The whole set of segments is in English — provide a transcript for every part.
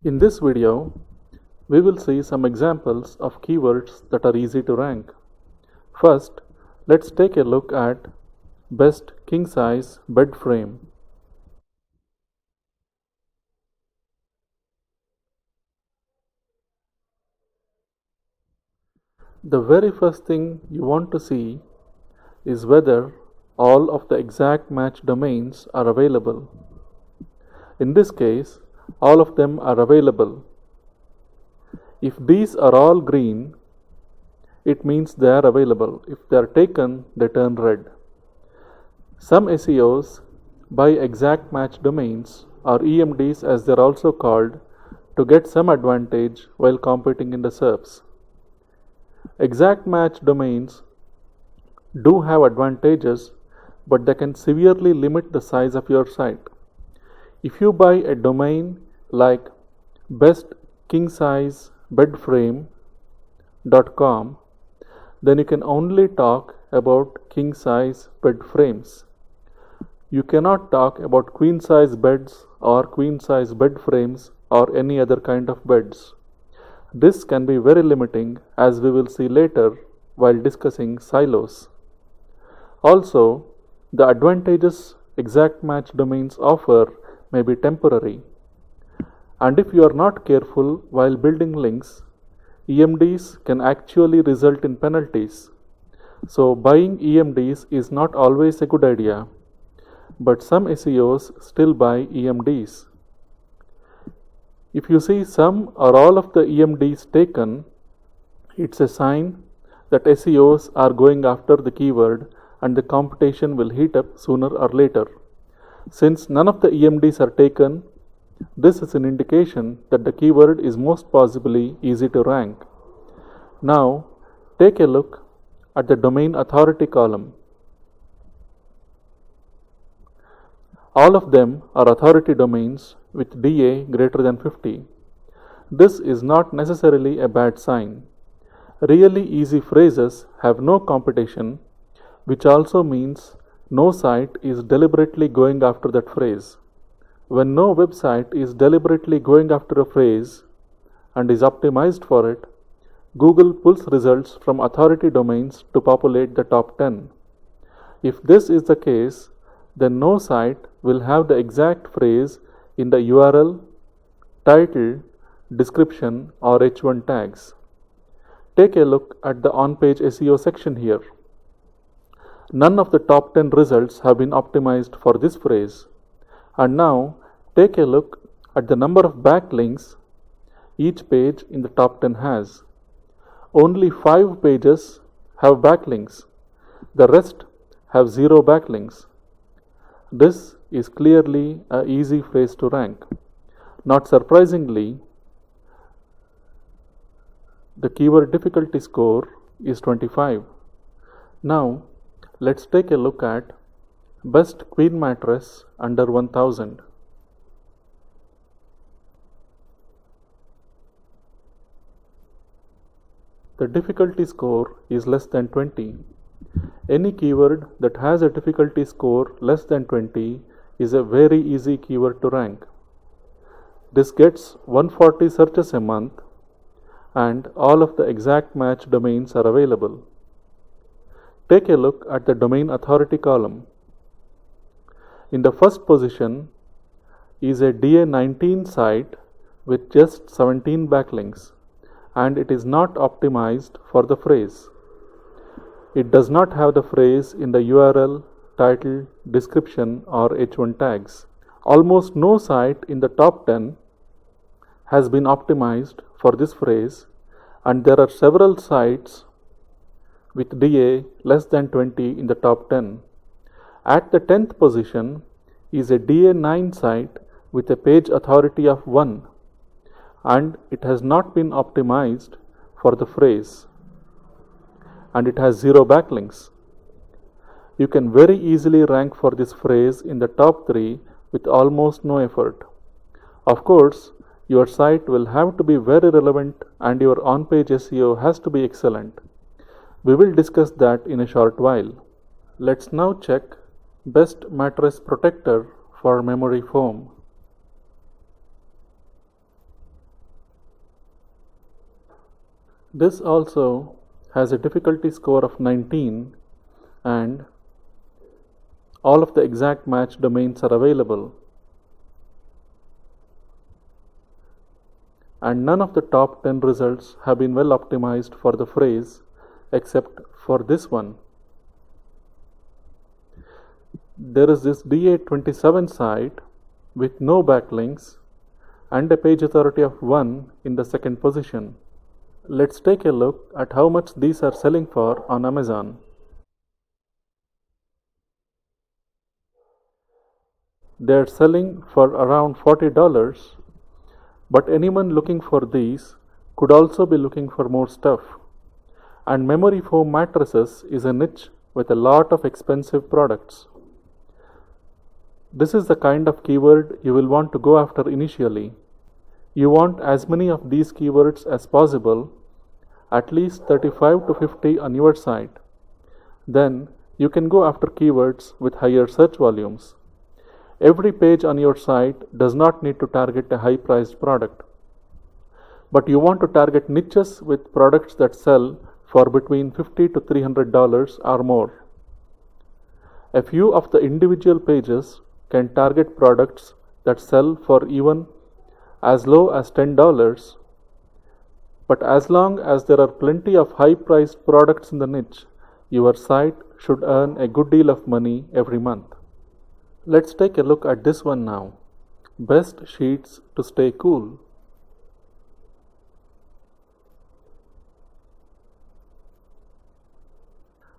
In this video, we will see some examples of keywords that are easy to rank. First, let's take a look at best king size bed frame. The very first thing you want to see is whether all of the exact match domains are available. In this case, all of them are available. If these are all green, it means they are available. If they are taken, they turn red. Some SEOs buy exact match domains, or EMDs as they are also called, to get some advantage while competing in the SERPs. Exact match domains do have advantages, but they can severely limit the size of your site. If you buy a domain like bestkingsize-bedframe.com, then you can only talk about king size bed frames. You cannot talk about queen size beds or queen size bed frames or any other kind of beds. This can be very limiting, as we will see later while discussing silos. Also, the advantages exact match domains offer may be temporary. And if you are not careful while building links, EMDs can actually result in penalties. So buying EMDs is not always a good idea, but some SEOs still buy EMDs. If you see some or all of the EMDs taken, it's a sign that SEOs are going after the keyword and the competition will heat up sooner or later. Since none of the EMDs are taken, this is an indication that the keyword is most possibly easy to rank. Now, take a look at the domain authority column. All of them are authority domains with DA greater than 50. This is not necessarily a bad sign. Really easy phrases have no competition, which also means no site is deliberately going after that phrase. When no website is deliberately going after a phrase and is optimized for it, Google pulls results from authority domains to populate the top 10. If this is the case, then no site will have the exact phrase in the URL, title, description, or H1 tags. Take a look at the on-page SEO section here. None of the top 10 results have been optimized for this phrase. And now, take a look at the number of backlinks each page in the top 10 has. Only 5 pages have backlinks. The rest have 0 backlinks. This is clearly an easy phrase to rank. Not surprisingly, the keyword difficulty score is 25. Now, let's take a look at best queen mattress under 1000. The difficulty score is less than 20. Any keyword that has a difficulty score less than 20 is a very easy keyword to rank. This gets 140 searches a month, and all of the exact match domains are available. Take a look at the domain authority column. In the first position is a DA19 site with just 17 backlinks, and it is not optimized for the phrase. It does not have the phrase in the URL, title, description, or H1 tags. Almost no site in the top 10 has been optimized for this phrase, and there are several sites with DA less than 20 in the top 10. At the 10th position is a DA9 site with a page authority of 1, and it has not been optimized for the phrase, and it has 0 backlinks. You can very easily rank for this phrase in the top 3 with almost no effort. Of course, your site will have to be very relevant and your on-page SEO has to be excellent. We will discuss that in a short while. Let's now check best mattress protector for memory foam. This also has a difficulty score of 19 and all of the exact match domains are available. And none of the top 10 results have been well optimized for the phrase except for this one. There is this DA27 site with no backlinks and a page authority of 1 in the second position. Let's take a look at how much these are selling for on Amazon. They are selling for around $40, but anyone looking for these could also be looking for more stuff. And memory foam mattresses is a niche with a lot of expensive products. This is the kind of keyword you will want to go after initially. You want as many of these keywords as possible, at least 35 to 50 on your site. Then you can go after keywords with higher search volumes. Every page on your site does not need to target a high-priced product, but you want to target niches with products that sell for between $50 to $300 or more. A few of the individual pages can target products that sell for even as low as $10, but as long as there are plenty of high-priced products in the niche, your site should earn a good deal of money every month. Let's take a look at this one now. Best sheets to stay cool.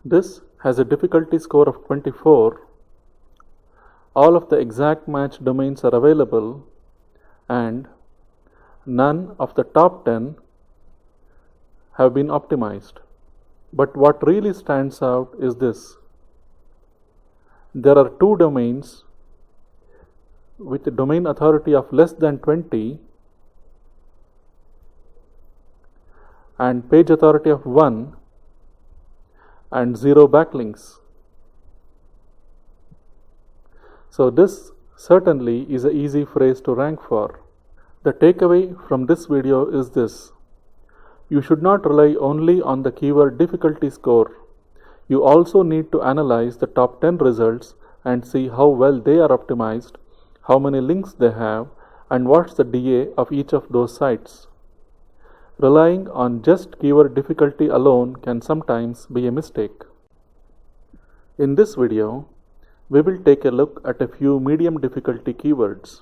This has a difficulty score of 24. All of the exact match domains are available and none of the top 10 have been optimized. But what really stands out is this. There are 2 domains with a domain authority of less than 20 and page authority of 1 and 0 backlinks. So this certainly is an easy phrase to rank for. The takeaway from this video is this. You should not rely only on the keyword difficulty score. You also need to analyze the top 10 results and see how well they are optimized, how many links they have, and what's the DA of each of those sites. Relying on just keyword difficulty alone can sometimes be a mistake. In this video, we will take a look at a few medium difficulty keywords.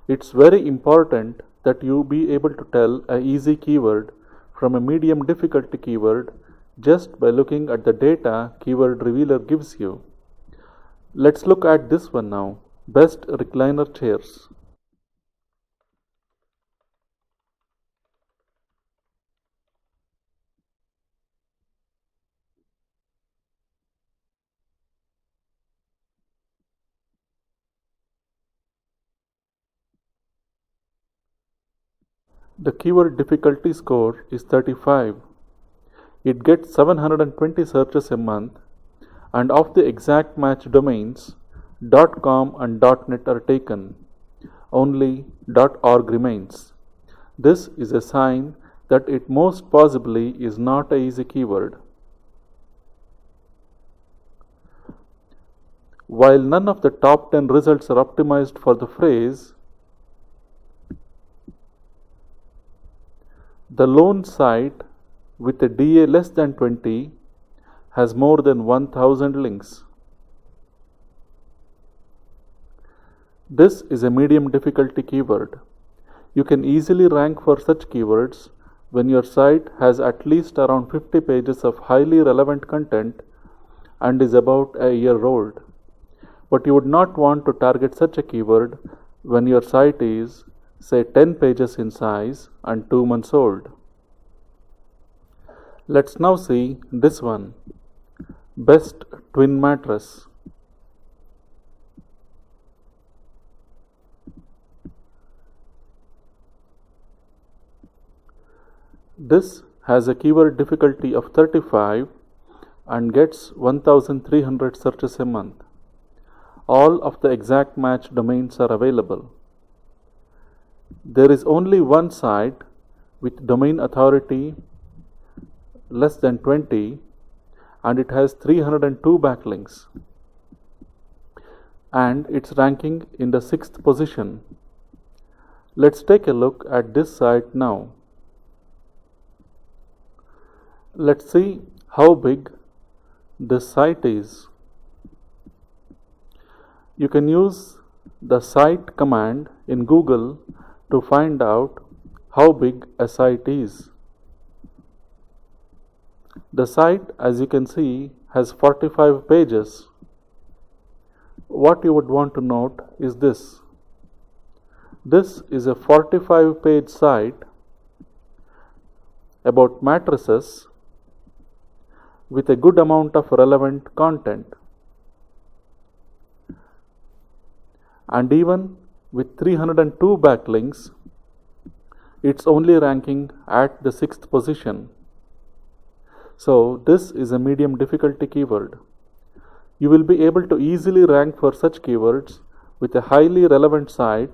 It's very important that you be able to tell an easy keyword from a medium difficulty keyword just by looking at the data Keyword Revealer gives you. Let's look at this one now. Best recliner chairs. The keyword difficulty score is 35. It gets 720 searches a month, and of the exact match domains, .com and .net are taken. Only .org remains. This is a sign that it most possibly is not an easy keyword. While none of the top 10 results are optimized for the phrase, the lone site with a DA less than 20 has more than 1000 links. This is a medium difficulty keyword. You can easily rank for such keywords when your site has at least around 50 pages of highly relevant content and is about a year old. But you would not want to target such a keyword when your site is, say, 10 pages in size and 2 months old. Let's now see this one. Best twin mattress. This has a keyword difficulty of 35 and gets 1300 searches a month. All of the exact match domains are available. There is only one site with domain authority less than 20 and it has 302 backlinks. And it's ranking in the 6th position. Let's take a look at this site now. Let's see how big this site is. You can use the site command in Google to find out how big a site is. The site, as you can see, has 45 pages. What you would want to note is this. This is a 45-page site about matrices with a good amount of relevant content. And even with 302 backlinks, it's only ranking at the 6th position. So this is a medium difficulty keyword. You will be able to easily rank for such keywords with a highly relevant site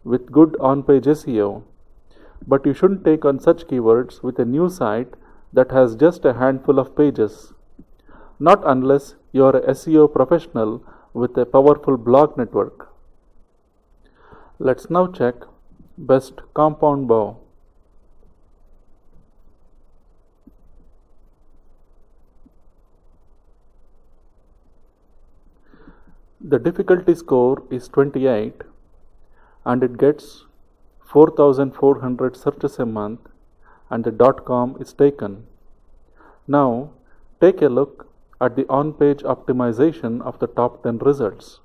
with good on-page SEO. But you shouldn't take on such keywords with a new site that has just a handful of pages. Not unless you are a SEO professional with a powerful blog network. Let's now check best compound bow. The difficulty score is 28 and it gets 4,400 searches a month and the .com is taken. Now take a look at the on-page optimization of the top 10 results.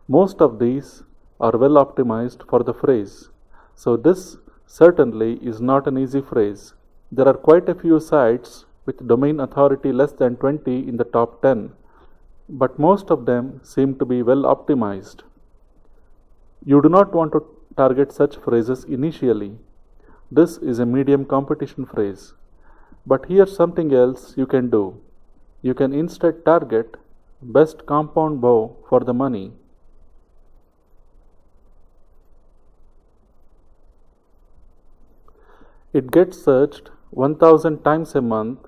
Most of these are well optimized for the phrase, so this certainly is not an easy phrase. There are quite a few sites with domain authority less than 20 in the top 10, but most of them seem to be well optimized. You do not want to target such phrases initially. This is a medium competition phrase. But here's something else you can do. You can instead target best compound bow for the money. It gets searched 1000 times a month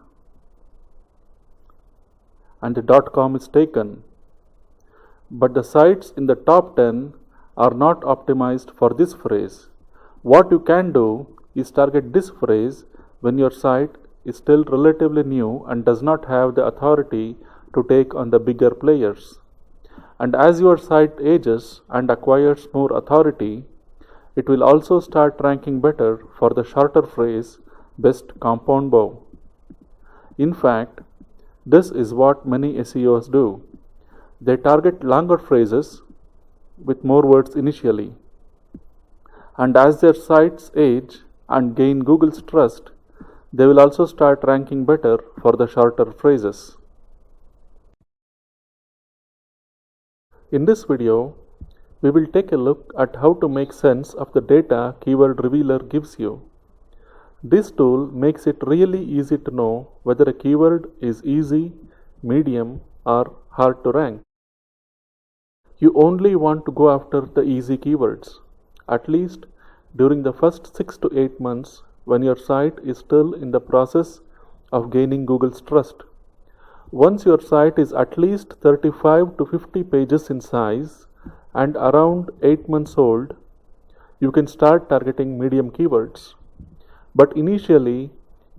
and the .com is taken. But the sites in the top 10 are not optimized for this phrase. What you can do is target this phrase when your site is still relatively new and does not have the authority to take on the bigger players. And as your site ages and acquires more authority, it will also start ranking better for the shorter phrase best compound bow. In fact, this is what many SEOs do. They target longer phrases with more words initially. And as their sites age and gain Google's trust, they will also start ranking better for the shorter phrases. In this video, we will take a look at how to make sense of the data Keyword Revealer gives you. This tool makes it really easy to know whether a keyword is easy, medium, or hard to rank. You only want to go after the easy keywords, at least during the first 6 to 8 months when your site is still in the process of gaining Google's trust. Once your site is at least 35 to 50 pages in size and around 8 months old, you can start targeting medium keywords. But initially,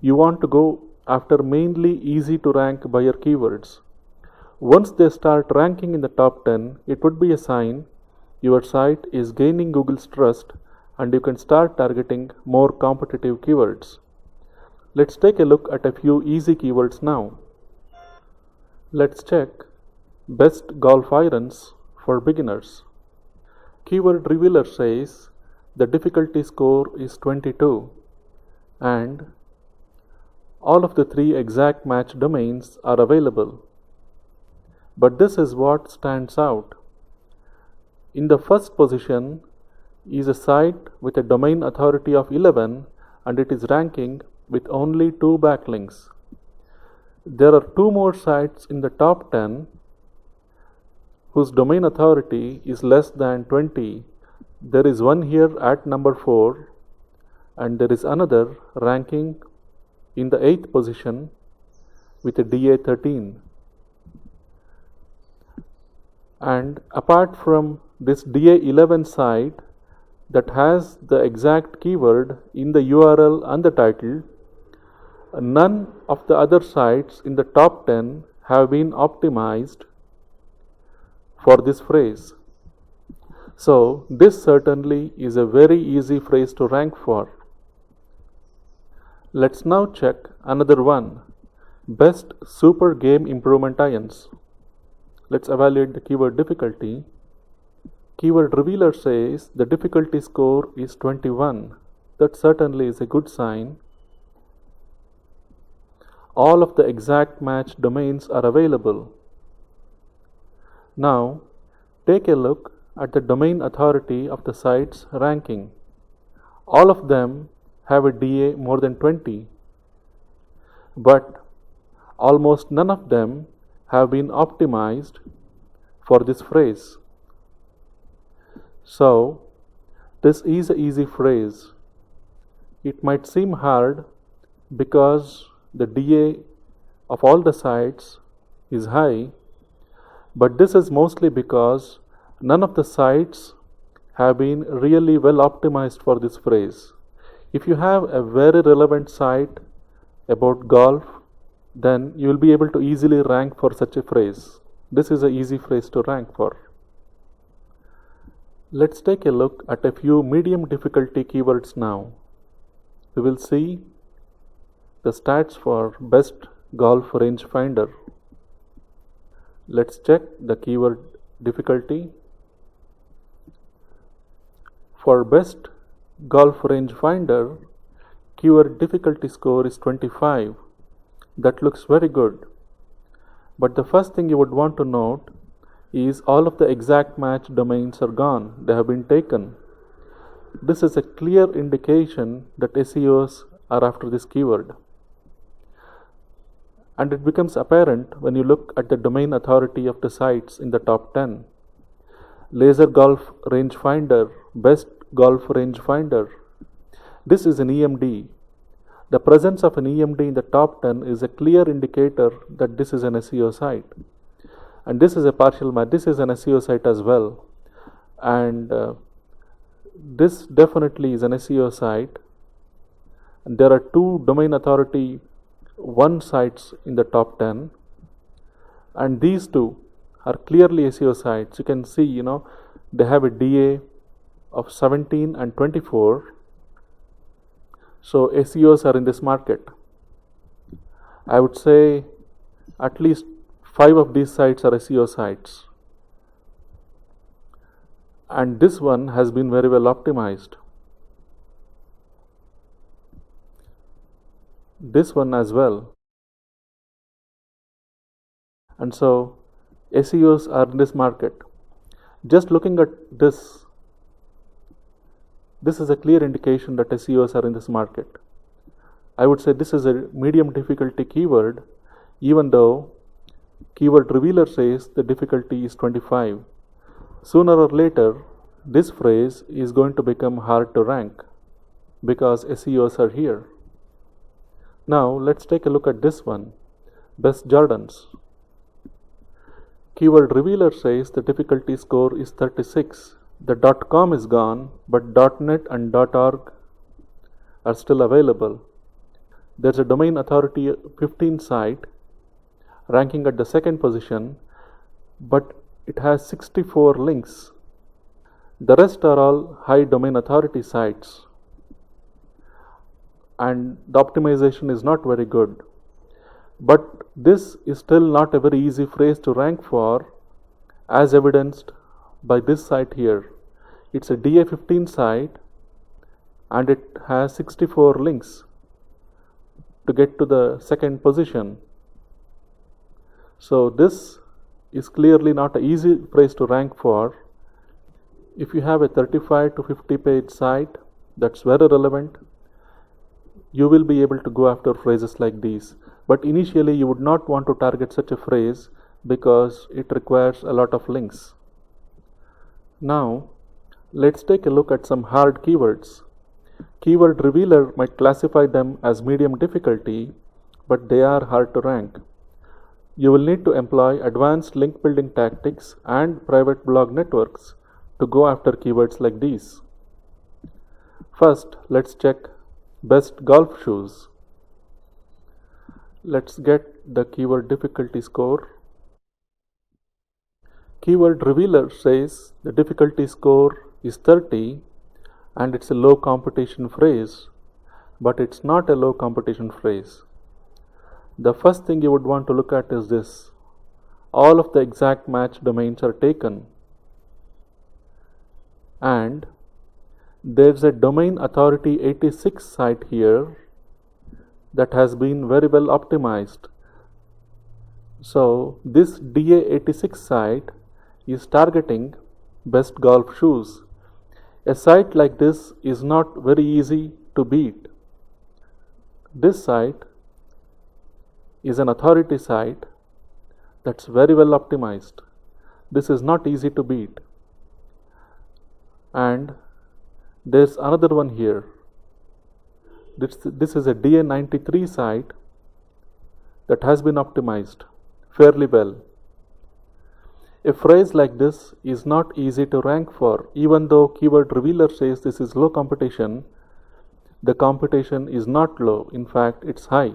you want to go after mainly easy to rank buyer keywords. Once they start ranking in the top 10, it would be a sign your site is gaining Google's trust and you can start targeting more competitive keywords. Let's take a look at a few easy keywords now. Let's check best golf irons for beginners. Keyword Revealer says the difficulty score is 22 and all of the 3 exact match domains are available. But this is what stands out. In the first position is a site with a domain authority of 11 and it is ranking with only 2 backlinks. There are 2 more sites in the top 10 whose domain authority is less than 20. There is one here at number 4 and there is another ranking in the 8th position with a DA 13. And apart from this DA 11 site that has the exact keyword in the URL and the title, none of the other sites in the top 10 have been optimized for this phrase. So this certainly is a very easy phrase to rank for. Let's now check another one, best super game improvement ions. Let's evaluate the keyword difficulty. Keyword revealer says the difficulty score is 21. That certainly is a good sign. All of the exact match domains are available. Now, take a look at the domain authority of the site's ranking. All of them have a DA more than 20, but almost none of them have been optimized for this phrase. So, this is an easy phrase. It might seem hard because the DA of all the sites is high, but this is mostly because none of the sites have been really well optimized for this phrase. If you have a very relevant site about golf, then you will be able to easily rank for such a phrase. This is an easy phrase to rank for. Let's take a look at a few medium difficulty keywords now. We will see the stats for best golf rangefinder. Let's check the keyword difficulty. For best golf rangefinder, keyword difficulty score is 25. That looks very good. But the first thing you would want to note is all of the exact match domains are gone. They have been taken. This is a clear indication that SEOs are after this keyword. And it becomes apparent when you look at the domain authority of the sites in the top 10. Laser Golf Rangefinder, Best Golf Rangefinder. This is an EMD. The presence of an EMD in the top 10 is a clear indicator that this is an SEO site. And this is a partial match. This is an SEO site as well. And this definitely is an SEO site. And there are two domain authority 1 sites in the top 10. And these two are clearly SEO sites. You can see, they have a DA of 17 and 24. So SEOs are in this market. I would say at least 5 of these sites are SEO sites. And this one has been very well optimized. This one as well. And so SEOs are in this market. Just looking at this is a clear indication that SEOs are in this market. I would say this is a medium difficulty keyword, even though keyword revealer says the difficulty is 25. Sooner or later, this phrase is going to become hard to rank because SEOs are here. Now let's take a look at this one, Best Jordans. Keyword revealer says the difficulty score is 36. The .com is gone, but .net and .org are still available. There's a domain authority 15 site ranking at the second position, but it has 64 links. The rest are all high domain authority sites, and the optimization is not very good. But this is still not a very easy phrase to rank for, as evidenced by this site here. It's a DA15 site and it has 64 links to get to the second position. So this is clearly not an easy phrase to rank for. If you have a 35 to 50 page site that's very relevant, you will be able to go after phrases like these. But initially you would not want to target such a phrase because it requires a lot of links. Now let's take a look at some hard keywords. Keyword Revealer might classify them as medium difficulty, but they are hard to rank. You will need to employ advanced link building tactics and private blog networks to go after keywords like these. First, let's check best golf shoes. Let's get the keyword difficulty score. Keyword Revealer says the difficulty score is 30 and it's a low competition phrase, but it's not a low competition phrase. The first thing you would want to look at is this. All of the exact match domains are taken, and there's a domain authority 86 site here that has been very well optimized. So this DA86 site is targeting best golf shoes. A site like this is not very easy to beat. This site is an authority site that's very well optimized. This is not easy to beat. And there's another one here. This is a DA93 site that has been optimized fairly well. A phrase like this is not easy to rank for. Even though Keyword Revealer says this is low competition, the competition is not low. In fact, it's high.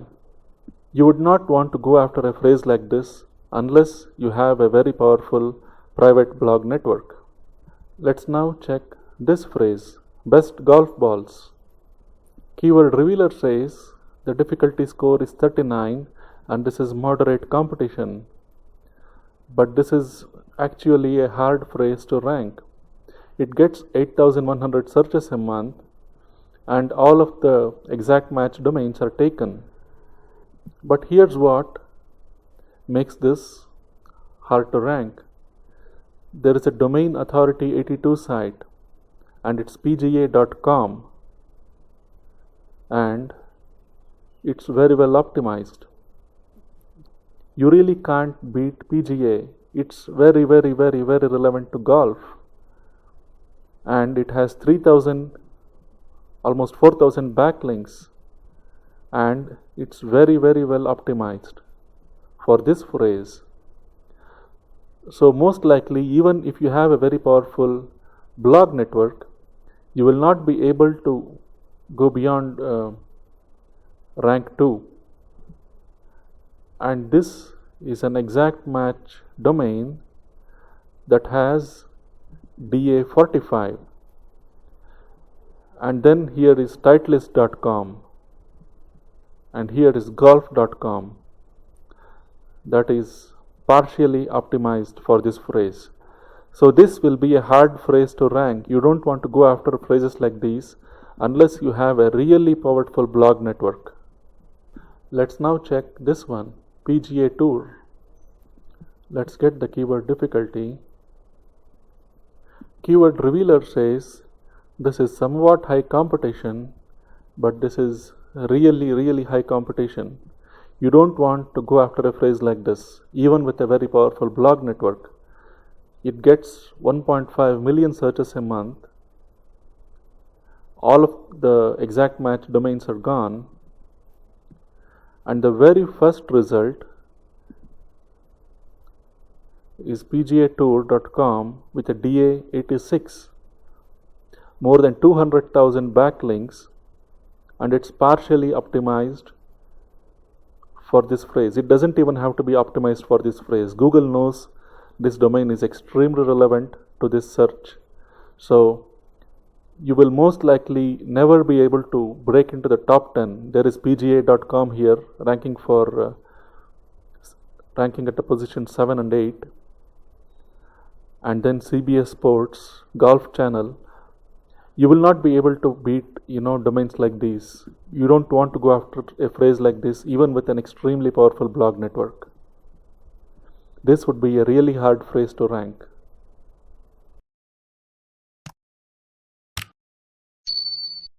You would not want to go after a phrase like this unless you have a very powerful private blog network. Let's now check this phrase, best golf balls. Keyword Revealer says the difficulty score is 39 and this is moderate competition. But this is actually a hard phrase to rank. It gets 8,100 searches a month and all of the exact match domains are taken. But here's what makes this hard to rank. There is a domain authority 82 site and it's pga.com and it's very well optimized. You really can't beat PGA. It's very relevant to golf, and it has 3,000, almost 4,000 backlinks, and it's very well optimized for this phrase. So most likely, even if you have a very powerful blog network, you will not be able to go beyond rank 2. And this is an exact match domain that has DA45. And then here is titleist.com and here is golf.com that is partially optimized for this phrase. So this will be a hard phrase to rank. You don't want to go after phrases like these unless you have a really powerful blog network. Let's now check this one, PGA Tour. Let's get the keyword difficulty. Keyword Revealer says this is somewhat high competition, but this is really high competition. You don't want to go after a phrase like this, even with a very powerful blog network. It gets 1.5 million searches a month. All of the exact match domains are gone. And the very first result is pgatour.com with a DA86. More than 200,000 backlinks, and it's partially optimized for this phrase. It doesn't even have to be optimized for this phrase. Google knows this domain is extremely relevant to this search. So you will most likely never be able to break into the top 10. There is pga.com here ranking at the position 7 and 8, and then CBS Sports, Golf Channel. You will not be able to beat domains like these. You don't want to go after a phrase like this even with an extremely powerful blog network. This would be a really hard phrase to rank.